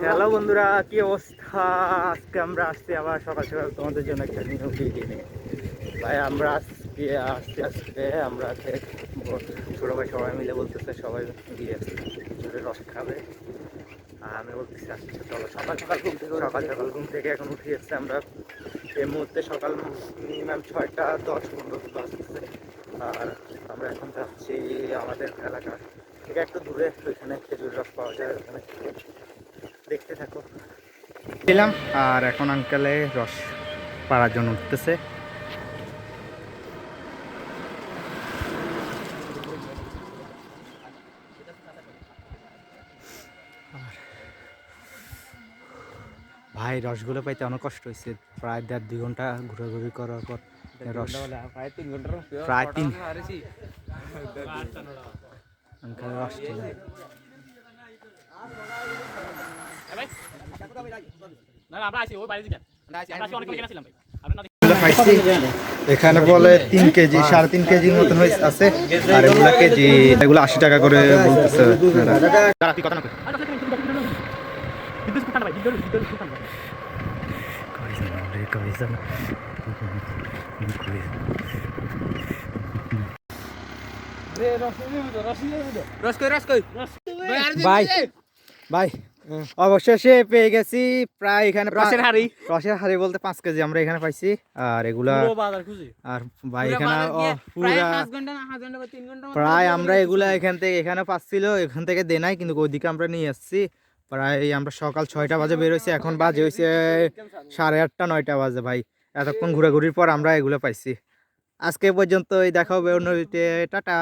Hello বন্ধুরা, কি অবস্থা? আজকে আমরা আসছি আবার সকাল সকাল তোমাদের জন্য একটা নিউ ভিডিও নিয়ে। ভাই আমরা আজকে আমরা ছোটো ভাই সবাই মিলে বলতেছে সবাই গিয়ে রস খাবে। আর আমি বলতেছি আজকে চলো সকাল সকাল ঘুম থেকে এখন উঠে এসছে। আমরা এই মুহূর্তে সকাল মিনিমাম 6:10-15 বাজতেছে। আর আমরা এখন যাচ্ছি আমাদের এলাকা থেকে একটু দূরে, ওইখানে খেজুর রস পাওয়া যায়, ওখানে দেখতে থাকো। ছিলাম আর এখন আঙ্কেলে রস পাড়ার জন্য উঠতেছে। ভাই রসগুলো পাইতে অনেক কষ্ট হয়েছে, প্রায় 1.5-2 ঘন্টা ঘোরাঘুরি করার পর রস প্রায় 3 আঙ্কেল রস ছিল। এখানে বলে 3 কেজি 3.5 কেজির মতন আছে, আর এগুলো কেজি, এগুলো 80 টাকা করে বলতেছে। ভাই ভাই অবশেষে পেয়ে গেছি প্রায় এখানে রসের হাড়ি বলতে 5 কেজি আমরা এখানে পাইছি। আর এগুলা আর ভাই এখানে প্রায় আমরা এগুলা এখানে পাচ্ছিল, এখান থেকে দে নাই, কিন্তু ওইদিকে আমরা নিয়ে আসছি। প্রায় আমরা সকাল 6টা বাজে বের হয়েছি, এখন বাজে হয়েছে 8:30-9টা বাজে। ভাই এতক্ষণ ঘোরাঘুরির পর আমরা এগুলো পাইছি। আজকে পর্যন্ত দেখা হবে অন্য ভিডিওতে। টাটা।